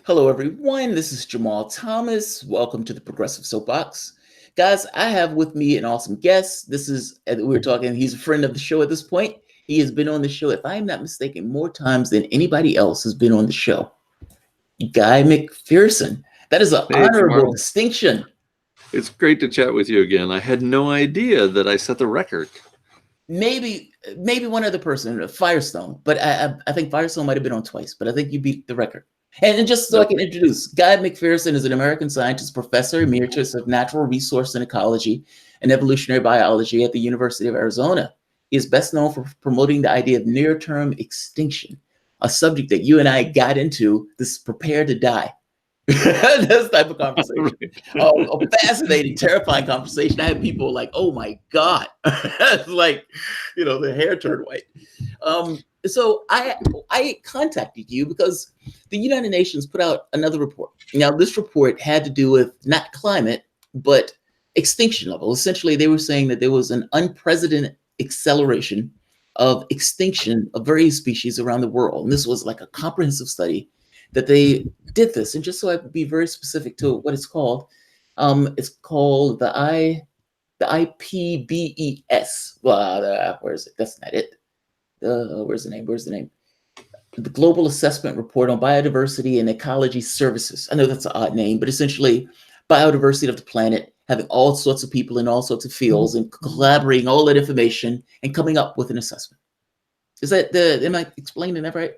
Hello, everyone. This is Jamarl Thomas. Welcome to the Progressive Soapbox. Guys, I have with me an awesome guest. We were talking, he's a friend of the show at this point. He has been on the show, if I'm not mistaken, more times than anybody else has been on the show. Guy McPherson. That is an Hey, honorable Jamarl. distinction. It's great to chat with you again. I had no idea that I set the record. Maybe one other person, Firestone, but I think Firestone might have been on twice, but I think you beat the record. And just so I can Okay. introduce, Guy McPherson is an American scientist, professor emeritus of natural resource and ecology and evolutionary biology at the University of Arizona. He is best known for promoting the idea of near-term extinction, a subject that you and I got into, this prepare to die. This type of conversation. A fascinating, terrifying conversation. I had people like, oh my God. It's like, the hair turned white. So I contacted you because the United Nations put out another report. Now, this report had to do with not climate, but extinction level. Essentially, they were saying that there was an unprecedented acceleration of extinction of various species around the world. And this was like a comprehensive study that they did this. And just so I could be very specific to what it's called the IPBES. Well, where is it? That's not it. Where's the name? The Global Assessment Report on Biodiversity and Ecology Services. I know that's an odd name, but essentially biodiversity of the planet, having all sorts of people in all sorts of fields and collaborating all that information and coming up with an assessment. Am I explaining that right?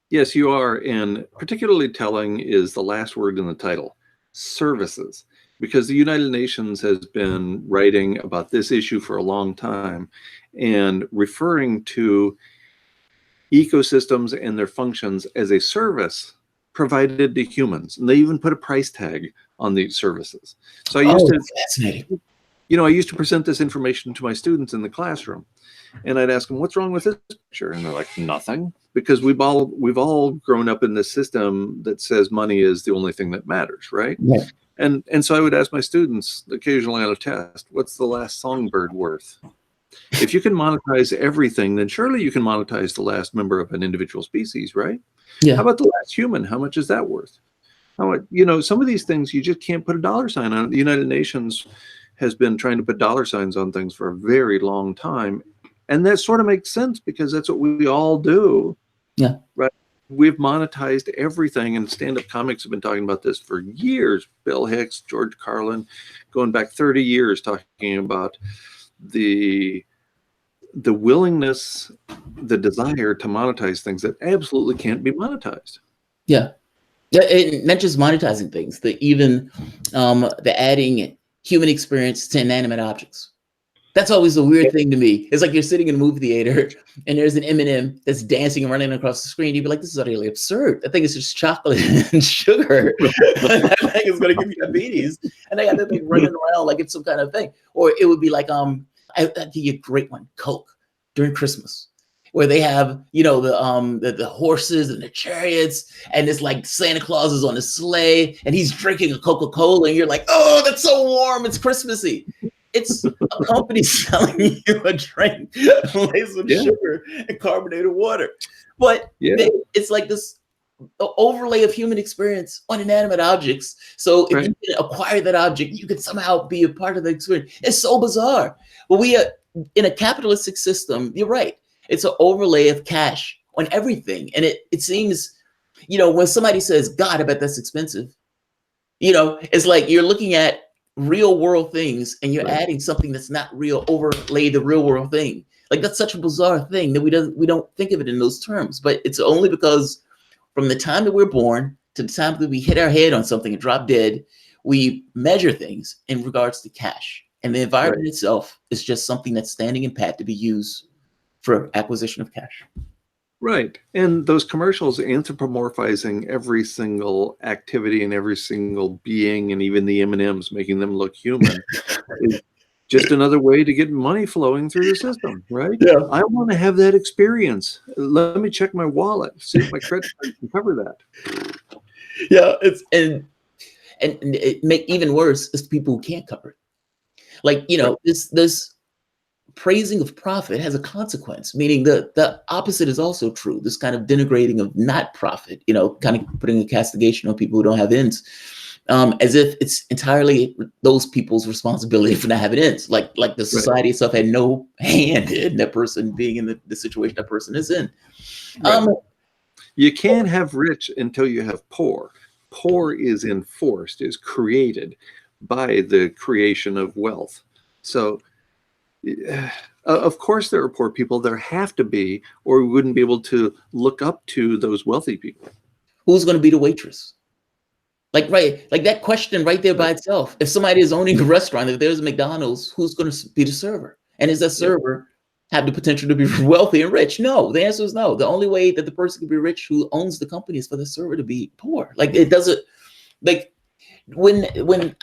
Yes, you are. And particularly telling is the last word in the title, services, because the United Nations has been writing about this issue for a long time and referring to ecosystems and their functions as a service provided to humans. And they even put a price tag on these services. So Fascinating. I used to present this information to my students in the classroom, and I'd ask them, what's wrong with this picture? And they're like, nothing, because we've all grown up in this system that says money is the only thing that matters, right? Yeah. And so I would ask my students occasionally on a test, what's the last songbird worth? If you can monetize everything, then surely you can monetize the last member of an individual species, right? Yeah. How about the last human? How much is that worth? Some of these things you just can't put a dollar sign on. The United Nations has been trying to put dollar signs on things for a very long time. And that sort of makes sense because that's what we all do. Yeah. Right. We've monetized everything, and stand-up comics have been talking about this for years. Bill Hicks, George Carlin, going back 30 years, talking about the willingness, the desire to monetize things that absolutely can't be monetized. Yeah. Not just monetizing things, the adding human experience to inanimate objects. That's always a weird thing to me. It's like you're sitting in a movie theater and there's an M&M that's dancing and running across the screen. You'd be like, this is utterly absurd. I think it's just chocolate and sugar. That thing is going to give you diabetes. And they got that thing running around like it's some kind of thing. Or it would be like, I'll give you a great one, Coke during Christmas, where they have, the horses and the chariots, and it's like Santa Claus is on a sleigh and he's drinking a Coca-Cola, and you're like, oh, that's so warm. It's Christmassy. It's a company selling you a drink laced with sugar and carbonated water. But it's like this overlay of human experience on inanimate objects. So if you can acquire that object, you can somehow be a part of the experience. It's so bizarre. But we are in a capitalistic system. You're right. It's an overlay of cash on everything. And it seems, when somebody says, God, I bet that's expensive, it's like you're looking at real world things and you're adding something that's not real, overlay the real world thing. Like, that's such a bizarre thing that we don't think of it in those terms. But it's only because from the time that we're born to the time that we hit our head on something and drop dead, we measure things in regards to cash. And the environment itself is just something that's standing in pat to be used for acquisition of cash. Right. And those commercials anthropomorphizing every single activity and every single being, and even the M&Ms, making them look human, is just another way to get money flowing through the system, right? Yeah. I want to have that experience. Let me check my wallet, see if my credit card can cover that. Yeah, and it make even worse is the people who can't cover it. Like, this praising of profit has a consequence, meaning the opposite is also true. This kind of denigrating of not profit, kind of putting a castigation on people who don't have ends, as if it's entirely those people's responsibility for not having ends. Like the society itself had no hand in that person being in the situation that person is in. Right. You can't have rich until you have poor. Poor is enforced, is created by the creation of wealth. So, of course, there are poor people. There have to be, or we wouldn't be able to look up to those wealthy people. Who's going to be the waitress? Like that question right there by itself. If somebody is owning a restaurant, if there's a McDonald's, who's going to be the server? And is that server have the potential to be wealthy and rich? No, the answer is no. The only way that the person can be rich who owns the company is for the server to be poor. Like it doesn't, like when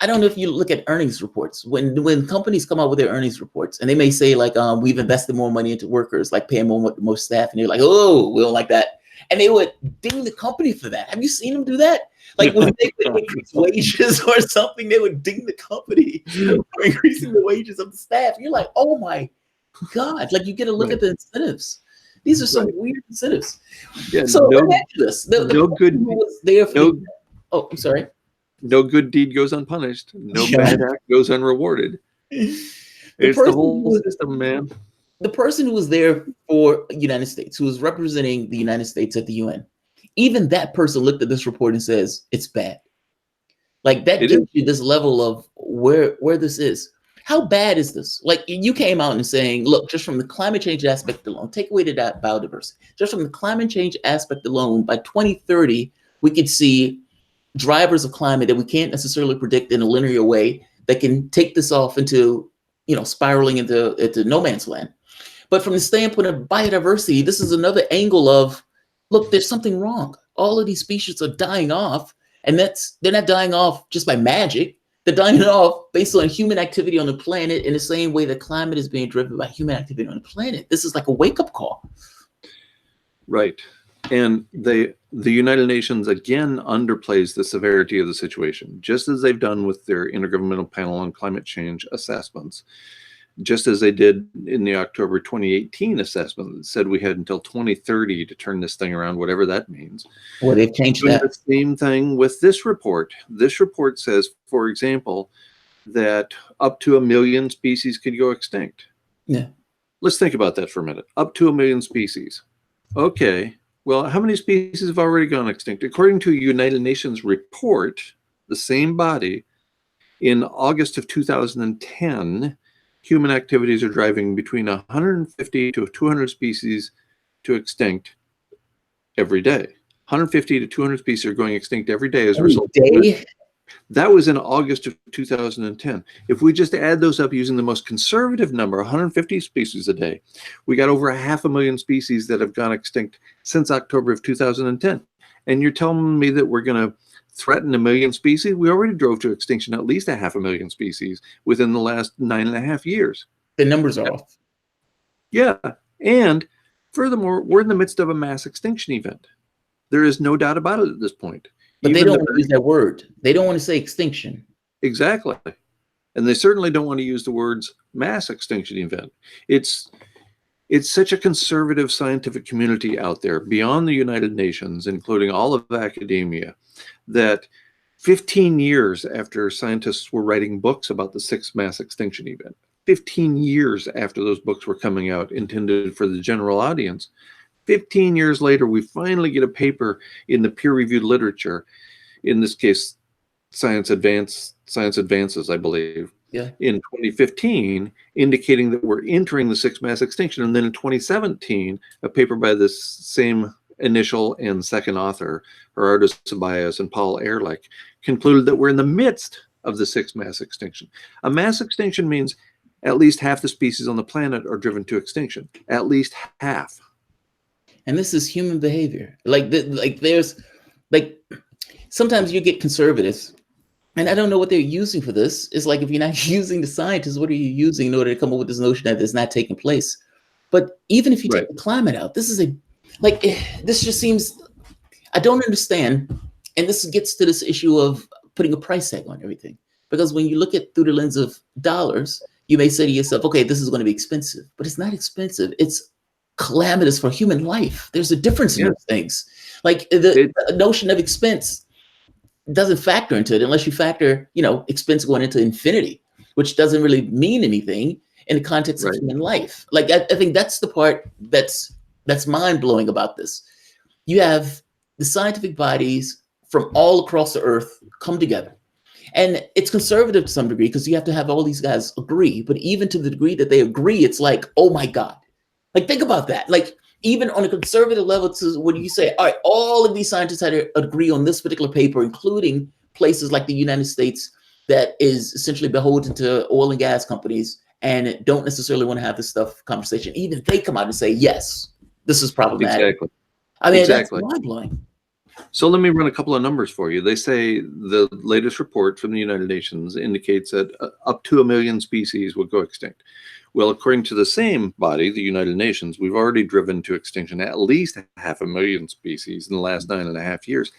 I don't know if you look at earnings reports, when companies come out with their earnings reports and they may say like, we've invested more money into workers, like paying more staff, and they're like, oh, we don't like that. And they would ding the company for that. Have you seen them do that? Like when they would increase wages or something, they would ding the company for increasing the wages of the staff. You're like, oh my God, like you get a look at the incentives. These are some weird incentives. Yeah, so imagine this. I'm sorry. No good deed goes unpunished. No bad act goes unrewarded. It's the whole system, man. The person who was there for the United States, who was representing the United States at the UN, even that person looked at this report and says, it's bad. Like that gives you this level of where this is. How bad is this? Like you came out and saying, look, just from the climate change aspect alone, take away the biodiversity, just from the climate change aspect alone, by 2030, we could see drivers of climate that we can't necessarily predict in a linear way that can take this off into, spiraling into no man's land. But from the standpoint of biodiversity, this is another angle of, look, there's something wrong. All of these species are dying off, and they're not dying off just by magic. They're dying off based on human activity on the planet in the same way that climate is being driven by human activity on the planet. This is like a wake-up call. Right. And the United Nations again underplays the severity of the situation, just as they've done with their Intergovernmental Panel on Climate Change assessments, just as they did in the October 2018 assessment that said we had until 2030 to turn this thing around, whatever that means. Well, they've changed that. The same thing with this report. This report says, for example, that up to 1 million species could go extinct. Yeah. Let's think about that for a minute. Up to 1 million species. Okay. Well, how many species have already gone extinct? According to a United Nations report, the same body, in August of 2010, human activities are driving between 150 to 200 species to extinct every day. 150 to 200 species are going extinct every day as a result. That was in August of 2010. If we just add those up using the most conservative number, 150 species a day, we got over 500,000 species that have gone extinct since October of 2010. And you're telling me that we're going to threaten 1 million species? We already drove to extinction at least 500,000 species within the last 9.5 years. The numbers are off. Yeah. And furthermore, we're in the midst of a mass extinction event. There is no doubt about it at this point. But they don't want to use that word. They don't want to say extinction. Exactly. And they certainly don't want to use the words mass extinction event. It's such a conservative scientific community out there beyond the United Nations, including all of academia, that 15 years after scientists were writing books about the 6th mass extinction event, 15 years after those books were coming out intended for the general audience, 15 years later, we finally get a paper in the peer-reviewed literature, in this case, Science Advances, I believe, in 2015, indicating that we're entering the 6th mass extinction. And then in 2017, a paper by this same initial and second author, Gerardo Ceballos and Paul Ehrlich, concluded that we're in the midst of the 6th mass extinction. A mass extinction means at least half the species on the planet are driven to extinction. At least half. And this is human behavior. There's sometimes you get conservatives, and I don't know what they're using for this. It's like, if you're not using the scientists, what are you using in order to come up with this notion that it's not taking place? But even if you take the climate out, this just seems, I don't understand. And this gets to this issue of putting a price tag on everything. Because when you look at through the lens of dollars, you may say to yourself, okay, this is going to be expensive, but it's not expensive. It's calamitous for human life. There's a difference in Yeah. those things. Like the notion of expense doesn't factor into it unless you factor, expense going into infinity, which doesn't really mean anything in the context of Right. human life. Like I think that's the part that's mind blowing about this. You have the scientific bodies from all across the earth come together. And it's conservative to some degree because you have to have all these guys agree. But even to the degree that they agree, it's like, oh my God. Like, think about that. Like, even on a conservative level, to when you say, all right, all of these scientists had to agree on this particular paper, including places like the United States that is essentially beholden to oil and gas companies and don't necessarily want to have this stuff conversation. Even they come out and say, yes, this is problematic. Exactly. I mean, Exactly. that's mind blowing. So let me run a couple of numbers for you. They say the latest report from the United Nations indicates that up to 1 million species will go extinct. Well, according to the same body, the United Nations, we've already driven to extinction at least 500,000 species in the last 9.5 years.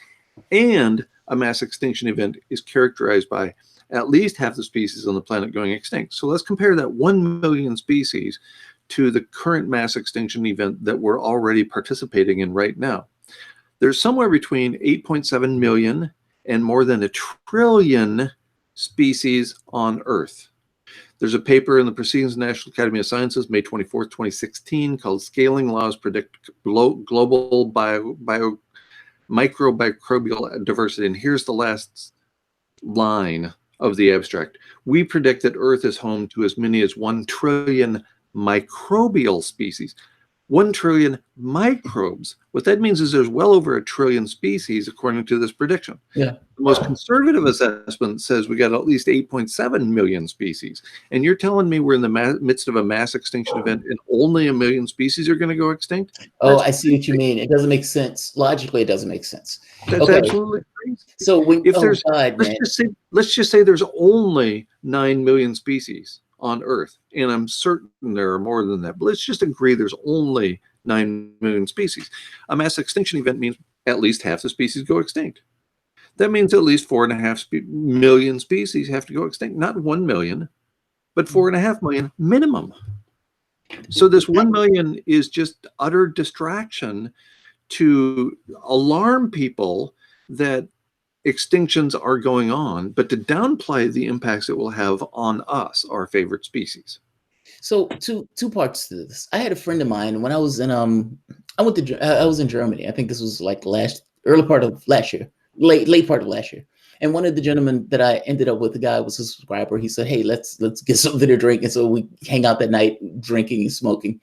And a mass extinction event is characterized by at least half the species on the planet going extinct. So let's compare that 1 million species to the current mass extinction event that we're already participating in right now. There's somewhere between 8.7 million and more than 1 trillion species on Earth. There's a paper in the Proceedings of the National Academy of Sciences, May 24th, 2016, called Scaling Laws Predict Global Microbial Diversity. And here's the last line of the abstract. We predict that Earth is home to as many as 1 trillion microbial species. 1 trillion microbes. What that means is there's well over 1 trillion species, according to this prediction. Yeah. The most conservative assessment says we got at least 8.7 million species. And you're telling me we're in the midst of a mass extinction event and only 1 million species are going to go extinct? Oh, I see what you mean. It doesn't make sense. Logically, it doesn't make sense. That's absolutely crazy. So if there's, let's just say there's only 9 million species on Earth, and I'm certain there are more than that, but let's just agree there's only 9 million species. A mass extinction event means at least half the species go extinct. That means at least 4.5 million species have to go extinct. Not 1 million, but 4.5 million minimum. So this 1 million is just utter distraction to alarm people that extinctions are going on, but to downplay the impacts it will have on us, our favorite species. So two parts to this. I had a friend of mine when I was in I was in Germany. I think this was like early part of last year, late part of last year. And one of the gentlemen that I ended up with, the guy was a subscriber. He said, "Hey, let's get something to drink." And so we hang out that night, drinking and smoking.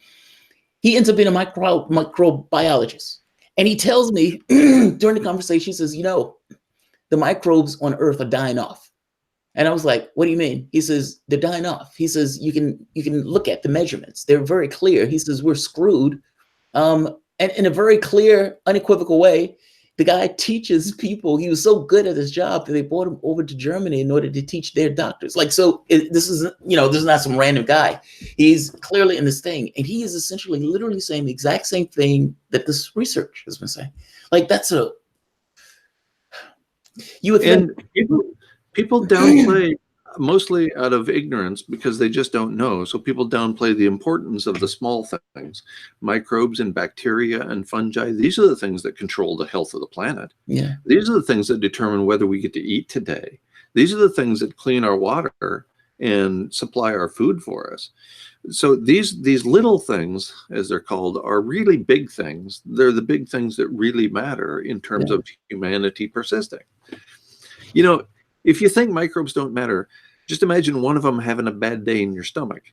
He ends up being a microbiologist, and he tells me during the conversation, he says, the microbes on Earth are dying off. And I was like, what do you mean? He says, they're dying off. He says, you can look at the measurements. They're very clear. He says, we're screwed. And in a very clear, unequivocal way, the guy teaches people. He was so good at his job that they brought him over to Germany in order to teach their doctors. This is not some random guy. He's clearly in this thing. And he is essentially literally saying the exact same thing that this research has been saying. Like, that's you would think people downplay mostly out of ignorance because they just don't know. So people downplay the importance of the small things, microbes and bacteria and fungi. These are the things that control the health of the planet. Yeah. These are the things that determine whether we get to eat today. These are the things that clean our water and supply our food for us. So these little things, as they're called, are really big things. They're the big things that really matter in terms of humanity persisting. If you think microbes don't matter, just imagine one of them having a bad day in your stomach.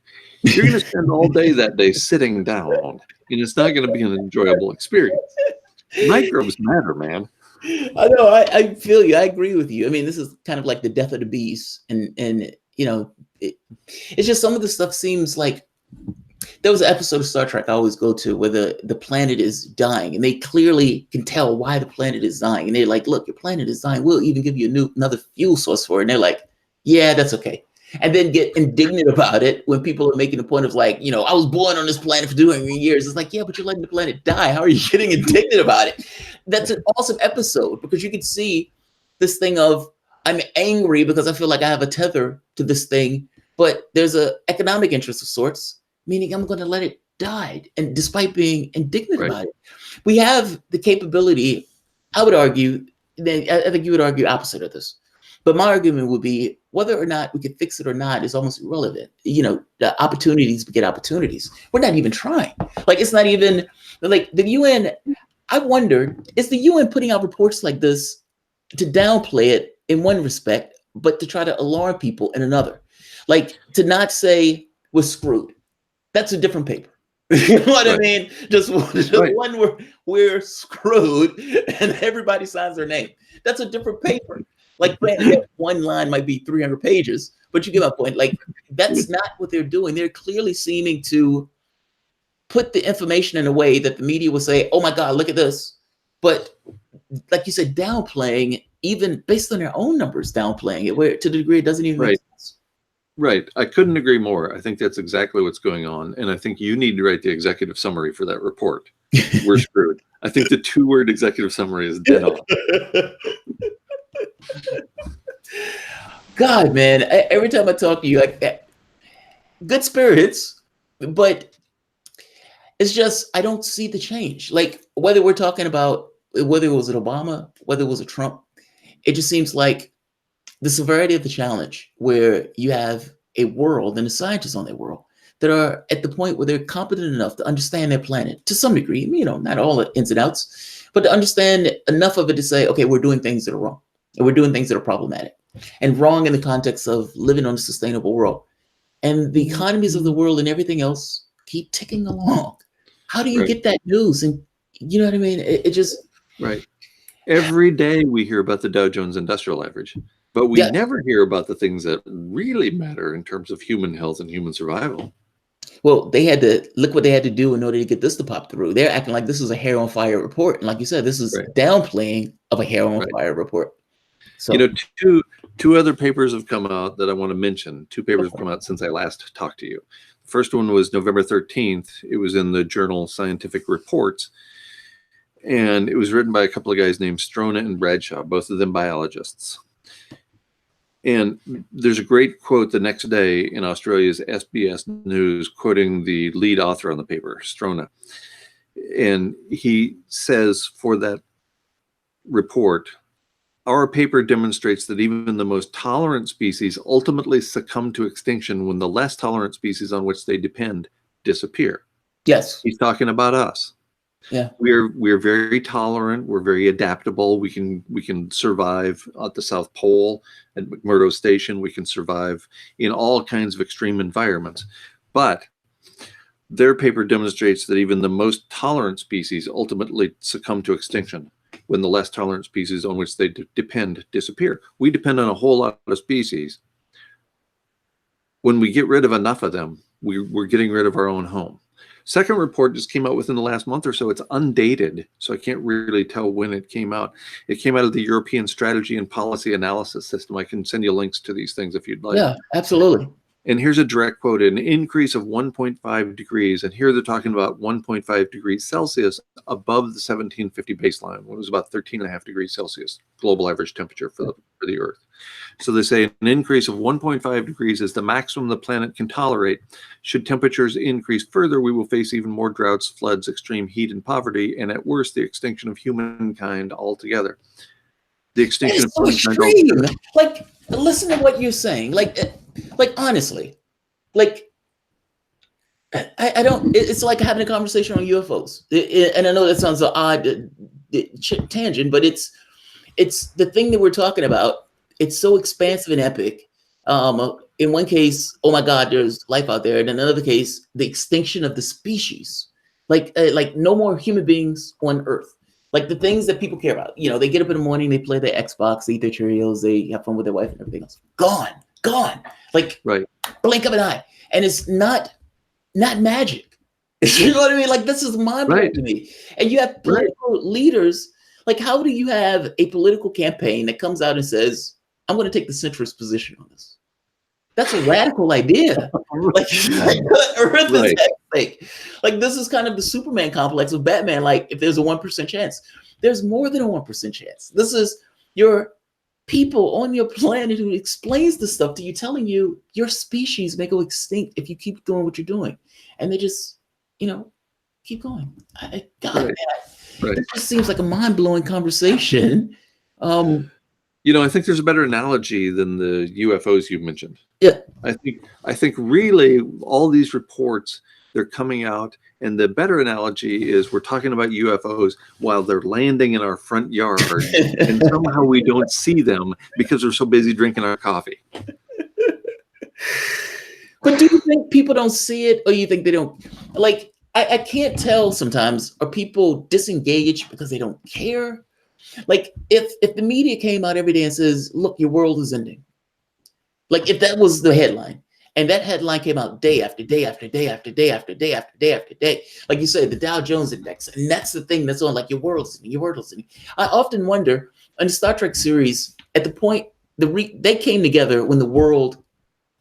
You're going to spend all day that day sitting down, and it's not going to be an enjoyable experience. Microbes matter, man. I know. I feel you. I agree with you. I mean, this is kind of like the death of the bees, and it's just some of the stuff seems like there was an episode of Star Trek I always go to where the planet is dying, and they clearly can tell why the planet is dying. And they're like, look, your planet is dying. We'll even give you another fuel source for it. And they're like, yeah, that's okay. And then get indignant about it when people are making the point of like, I was born on this planet for 200 years. It's like, yeah, but you're letting the planet die. How are you getting indignant about it? That's an awesome episode because you can see this thing of I'm angry because I feel like I have a tether to this thing. but there's a economic interest of sorts, meaning I'm going to let it die. And despite being indignant about it, we have the capability, I would argue, I think you would argue opposite of this. But my argument would be whether or not we could fix it or not is almost irrelevant. The opportunities beget opportunities. We're not even trying. Like, it's not even like the UN. I wonder, is the UN putting out reports like this to downplay it in one respect, but to try to alarm people in another? Like, to not say we're screwed. That's a different paper. You know what I mean? Just one where we're screwed and everybody signs their name. That's a different paper. Like, granted, one line might be 300 pages, but you get my point. Like, that's not what they're doing. They're clearly seeming to put the information in a way that the media will say, oh my God, look at this. But like you said, downplaying, even based on their own numbers, downplaying it, where to the degree it doesn't even make sense. Right. I couldn't agree more. I think that's exactly what's going on. And I think you need to write the executive summary for that report. We're screwed. I think the 2-word executive summary is dead on. God, man, every time I talk to you, like, good spirits, but it's just, I don't see the change. Like, whether we're talking about, whether it was an Obama, whether it was a Trump, it just seems like the severity of the challenge, where you have a world and the scientists on that world that are at the point where they're competent enough to understand their planet to some degree, not all the ins and outs, but to understand enough of it to say, okay, we're doing things that are wrong and we're doing things that are problematic, and wrong in the context of living on a sustainable world. And the economies of the world and everything else keep ticking along. How do you get that news? And you know what I mean? It just... Right. Every day we hear about the Dow Jones Industrial Average, but we never hear about the things that really matter in terms of human health and human survival. Well, they had to look what they had to do in order to get this to pop through. They're acting like this is a hair on fire report. And like you said, this is downplaying of a hair on fire report. So, two other papers have come out that I want to mention. 2 papers have come out since I last talked to you. The first one was November 13th. It was in the journal Scientific Reports. And it was written by a couple of guys named Strona and Bradshaw, both of them biologists. And there's a great quote the next day in Australia's SBS News, quoting the lead author on the paper, Strona. And he says for that report, our paper demonstrates that even the most tolerant species ultimately succumb to extinction when the less tolerant species on which they depend disappear. Yes. He's talking about us. Yeah, we're very tolerant. We're very adaptable. We can survive at the South Pole at McMurdo Station. We can survive in all kinds of extreme environments. But their paper demonstrates that even the most tolerant species ultimately succumb to extinction when the less tolerant species on which they depend disappear. We depend on a whole lot of species. When we get rid of enough of them, we're getting rid of our own home. Second report just came out within the last month or so. It's undated, so I can't really tell when it came out. It came out of the European Strategy and Policy Analysis System. I can send you links to these things if you'd like. Yeah, absolutely. And here's a direct quote: an increase of 1.5 degrees. And here they're talking about 1.5 degrees Celsius above the 1750 baseline, when it was about 13.5 degrees Celsius, global average temperature for the Earth. So they say an increase of 1.5 degrees is the maximum the planet can tolerate. Should temperatures increase further, we will face even more droughts, floods, extreme heat, and poverty, and at worst, the extinction of humankind altogether. The extinction of humankind altogether. Like, listen to what you're saying. Like honestly, like, I don't. It's like having a conversation on UFOs, and I know that sounds an odd tangent, but it's the thing that we're talking about. It's so expansive and epic. In one case, oh my God, there's life out there. And in another case, the extinction of the species. Like no more human beings on Earth. Like the things that people care about. They get up in the morning, they play their Xbox, they eat their Cheerios, they have fun with their wife and everything else. Gone. Like, blink of an eye. And it's not magic. You know what I mean? Like, this is mind-blowing to me. And you have political leaders. Like, how do you have a political campaign that comes out and says, I'm going to take the centrist position on this? That's a radical idea. Like Earth is at stake. Like, this is kind of the Superman complex of Batman. Like, if there's a 1% chance, there's more than a 1% chance. This is your people on your planet who explains the stuff to you, telling you your species may go extinct if you keep doing what you're doing. And they just, keep going. God, Right. man, Right. it just seems like a mind-blowing conversation. I think there's a better analogy than the UFOs you mentioned. Yeah. I think really all these reports, they're coming out, and the better analogy is we're talking about UFOs while they're landing in our front yard, and somehow we don't see them because we're so busy drinking our coffee. But do you think people don't see it, or you think they don't? Like, I can't tell sometimes. Are people disengaged because they don't care? Like, if the media came out every day and says, look, your world is ending. Like, if that was the headline, and that headline came out day after day after day after day after day after day after day, like you said, the Dow Jones Index, and that's the thing that's on, like, your world is ending, your world is ending. I often wonder, in the Star Trek series, at the point, they came together when the world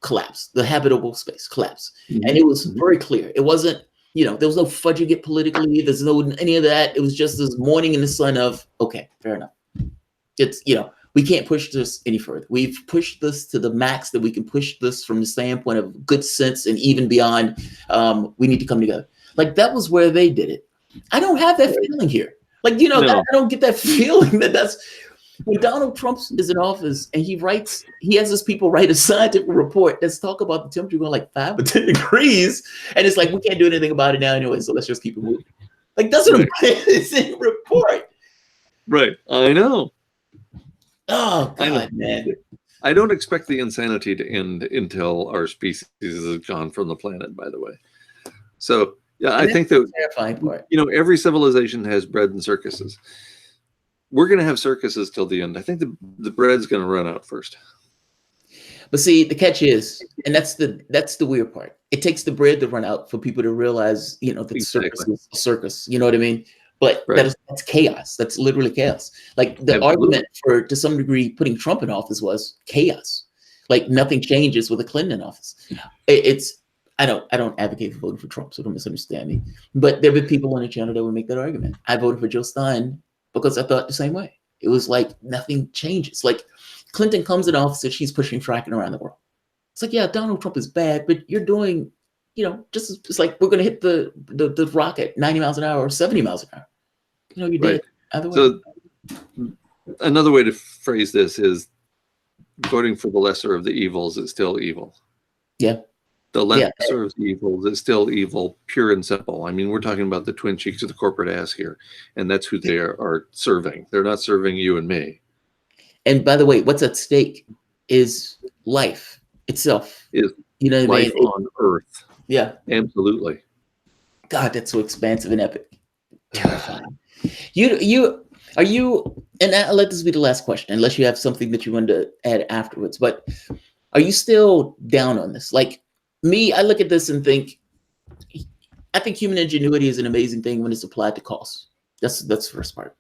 collapsed, the habitable space collapsed. Mm-hmm. And it was very clear. It wasn't, there was no fudging it politically. There's no any of that. It was just this morning in the sun of, okay, fair enough. It's, we can't push this any further. We've pushed this to the max that we can push this from the standpoint of good sense, and even beyond, we need to come together. Like, that was where they did it. I don't have that feeling here. Like, no. I don't get that feeling that's when Donald Trump is in office and he has his people write a scientific report that's talk about the temperature going like 5 or 10 degrees. And it's like, we can't do anything about it now anyway, so let's just keep it moving. Like, that's an amazing report. Right. I know. Oh, God, man. I don't expect the insanity to end until our species is gone from the planet, by the way. So, yeah, I think that, terrifying part. Every civilization has bread and circuses. We're going to have circuses till the end. I think the bread's going to run out first. But see, the catch is, and that's the weird part. It takes the bread to run out for people to realize, that exactly. Circus is a circus. You know what I mean? But that's chaos. That's literally chaos. Like, the argument for, to some degree, putting Trump in office was chaos. Like, nothing changes with a Clinton in office. I don't advocate for voting for Trump, so don't misunderstand me. But there have been people on the channel that would make that argument. I voted for Joe Stein because I thought the same way. It was like nothing changes. Like, Clinton comes in office and she's pushing fracking around the world. It's like, yeah, Donald Trump is bad, but you're doing, just it's like we're going to hit the rocket 90 miles an hour or 70 miles an hour. You did either way. So another way to phrase this is voting for the lesser of the evils is still evil. Yeah. The lesser of the evils is still evil, pure and simple. I mean, we're talking about the twin cheeks of the corporate ass here, and that's who they are serving. They're not serving you and me. And by the way, what's at stake is life itself. Is life on Earth. Yeah. Absolutely. God, that's so expansive and epic. Terrifying. Are you, and I'll let this be the last question, unless you have something that you want to add afterwards, but are you still down on this? Like me, I look at this and I think human ingenuity is an amazing thing when it's applied to cost. That's the first part.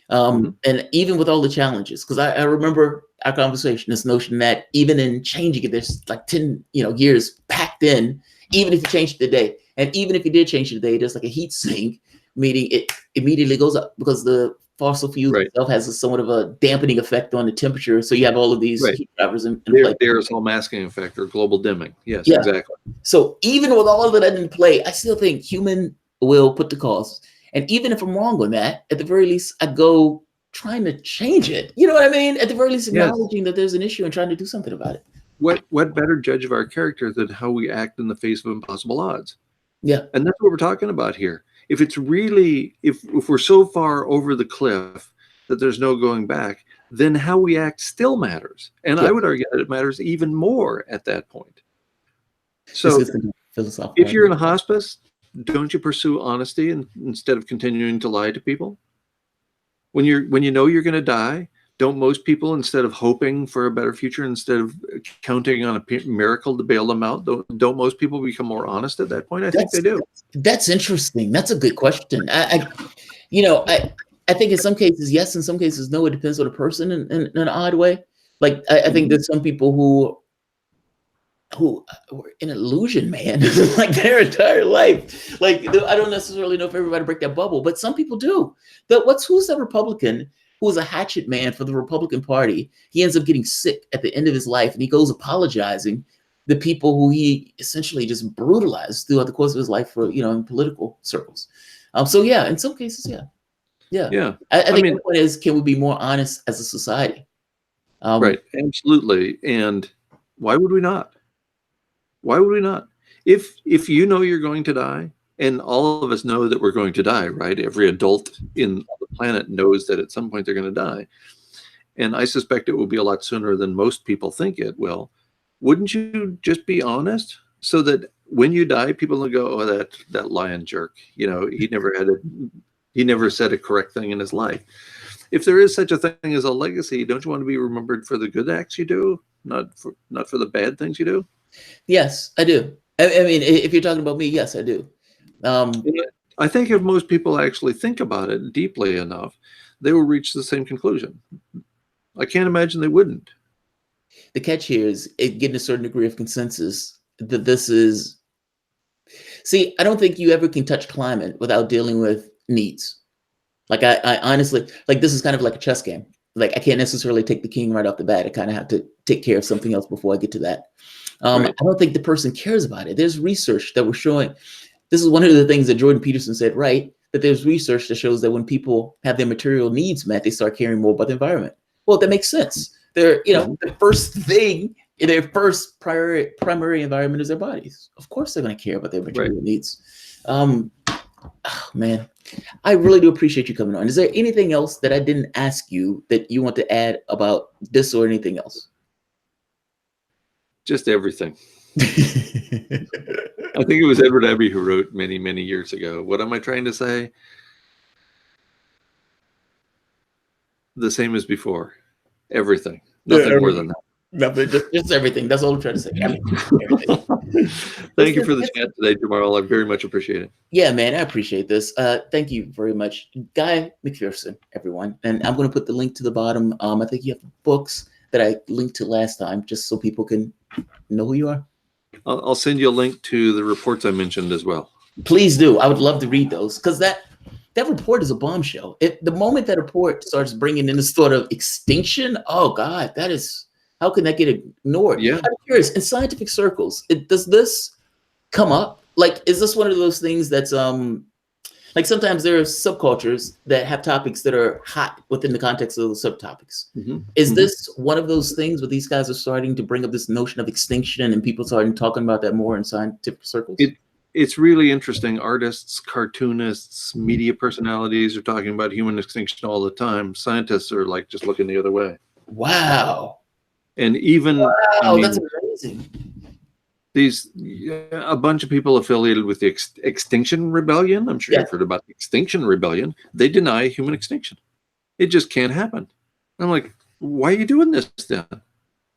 And even with all the challenges, because I remember our conversation, this notion that even in changing it, there's like 10 years packed in, even if you change it today. And even if you did change it today, there's like a heat sink, meaning it immediately goes up because the fossil fuel itself has somewhat of a dampening effect on the temperature. So you have all of these heat drivers in play. There's a masking effect or global dimming. Yes, exactly. So even with all of that in play, I still think human will put the cost. And even if I'm wrong on that, at the very least, I go trying to change it. You know what I mean? At the very least, acknowledging that there's an issue and trying to do something about it. What better judge of our character than how we act in the face of impossible odds? Yeah. And that's what we're talking about here. If it's really, if we're so far over the cliff that there's no going back, then how we act still matters. And I would argue that it matters even more at that point. So if you're in a hospice, don't you pursue honesty instead of continuing to lie to people? When you know you're going to die, don't most people, instead of hoping for a better future, instead of counting on a miracle to bail them out, don't most people become more honest at that point? I think they do. That's interesting. That's a good question. I think in some cases yes, in some cases no. It depends on the person in an odd way. Like I think there's some people who were in illusion, man, like their entire life. Like I don't necessarily know if everybody break that bubble, but some people do. Who's the Republican who was a hatchet man for the Republican Party. He ends up getting sick at the end of his life, and he goes apologizing the people who he essentially just brutalized throughout the course of his life for, in political circles. So yeah, in some cases, yeah. I think the point is, can we be more honest as a society? Right, absolutely. And why would we not? Why would we not? If you know you're going to die, and all of us know that we're going to die, right? Every adult in the planet knows that at some point they're going to die. And I suspect it will be a lot sooner than most people think it will. Wouldn't you just be honest so that when you die, people will go, oh, that lying jerk, he never said a correct thing in his life. If there is such a thing as a legacy, don't you want to be remembered for the good acts you do, not for the bad things you do? Yes, I do. I mean, if you're talking about me, yes, I do. I think if most people actually think about it deeply enough, they will reach the same conclusion. I can't imagine they wouldn't. The catch here is getting a certain degree of consensus that this is. See, I don't think you ever can touch climate without dealing with needs. Like I honestly, like this is kind of like a chess game. Like I can't necessarily take the king right off the bat. I kind of have to take care of something else before I get to that. Right. I don't think the person cares about it. There's research that we're showing. This is one of the things that Jordan Peterson said, right? That there's research that shows that when people have their material needs met, they start caring more about the environment. Well, that makes sense. They're, the first thing in their first primary environment is their bodies. Of course, they're going to care about their material needs. Oh, man, I really do appreciate you coming on. Is there anything else that I didn't ask you that you want to add about this or anything else? Just everything. I think it was Edward Abbey who wrote many, many years ago. What am I trying to say? The same as before. Everything. Nothing more than that. Nothing, just everything. That's all I'm trying to say. Thank you for the chat today, Jamarl. I very much appreciate it. Yeah, man, I appreciate this. Thank you very much. Guy McPherson, everyone. And I'm going to put the link to the bottom. I think you have books that I linked to last time, just so people can know who you are. I'll send you a link to the reports I mentioned as well. Please do. I would love to read those, because that report is a bombshell. The moment that report starts bringing in this sort of extinction, oh God, how can that get ignored? Yeah. I'm curious, in scientific circles, does this come up? Like, is this one of those things that's like sometimes there are subcultures that have topics that are hot within the context of those subtopics. Is this one of those things where these guys are starting to bring up this notion of extinction and people starting talking about that more in scientific circles? It's really interesting. Artists, cartoonists, media personalities are talking about human extinction all the time. Scientists are like just looking the other way. Wow. And even that's amazing. A bunch of people affiliated with the Extinction Rebellion. I'm sure you've heard about the Extinction Rebellion. They deny human extinction. It just can't happen. I'm like, why are you doing this then?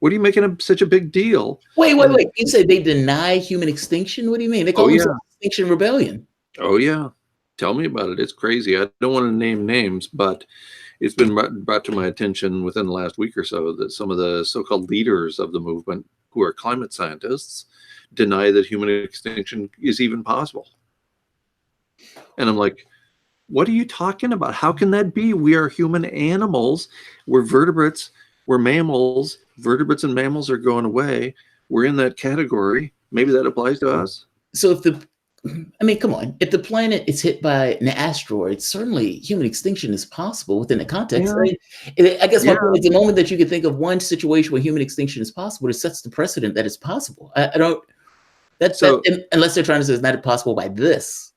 What are you making such a big deal? Wait. You said they deny human extinction? What do you mean? They call it Extinction Rebellion. Oh, yeah. Tell me about it. It's crazy. I don't want to name names, but it's been brought to my attention within the last week or so that some of the so-called leaders of the movement, who are climate scientists, deny that human extinction is even possible. And I'm like, what are you talking about? How can that be? We are human animals. We're vertebrates. We're mammals. Vertebrates and mammals are going away. We're in that category. Maybe that applies to us. So come on. If the planet is hit by an asteroid, certainly human extinction is possible within the context. Yeah. I guess my point is, the moment that you can think of one situation where human extinction is possible, it sets the precedent that it's possible. Unless they're trying to say it's not possible by this.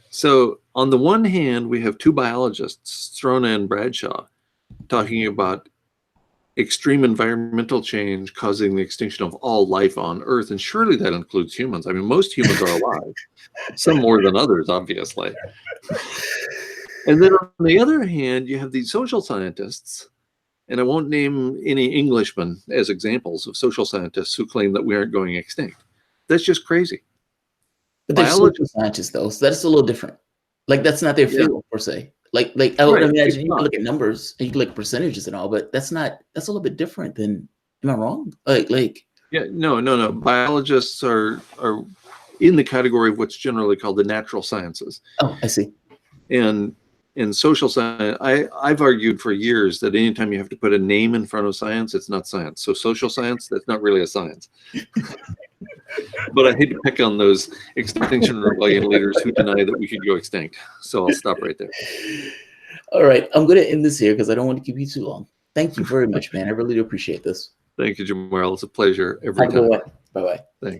So on the one hand, we have two biologists, Strona and Bradshaw, talking about extreme environmental change causing the extinction of all life on Earth. And surely that includes humans. I mean, most humans are alive, some more than others, obviously. And then on the other hand, you have these social scientists, and I won't name any Englishmen as examples of social scientists who claim that we aren't going extinct. That's just crazy. But they're social scientists, though, so that's a little different. Like, that's not their field, per se. Like I would imagine you can look at numbers and you can look at percentages and all, but that's a little bit different than, am I wrong? No. Biologists are in the category of what's generally called the natural sciences. Oh, I see. And in social science, I've argued for years that anytime you have to put a name in front of science, it's not science. So social science, that's not really a science. But I hate to pick on those Extinction Rebellion leaders who deny that we could go extinct. So I'll stop right there. All right, I'm going to end this here because I don't want to keep you too long. Thank you very much, man. I really do appreciate this. Thank you, Jamarl. It's a pleasure every Have a good time. one. Bye-bye. Thanks.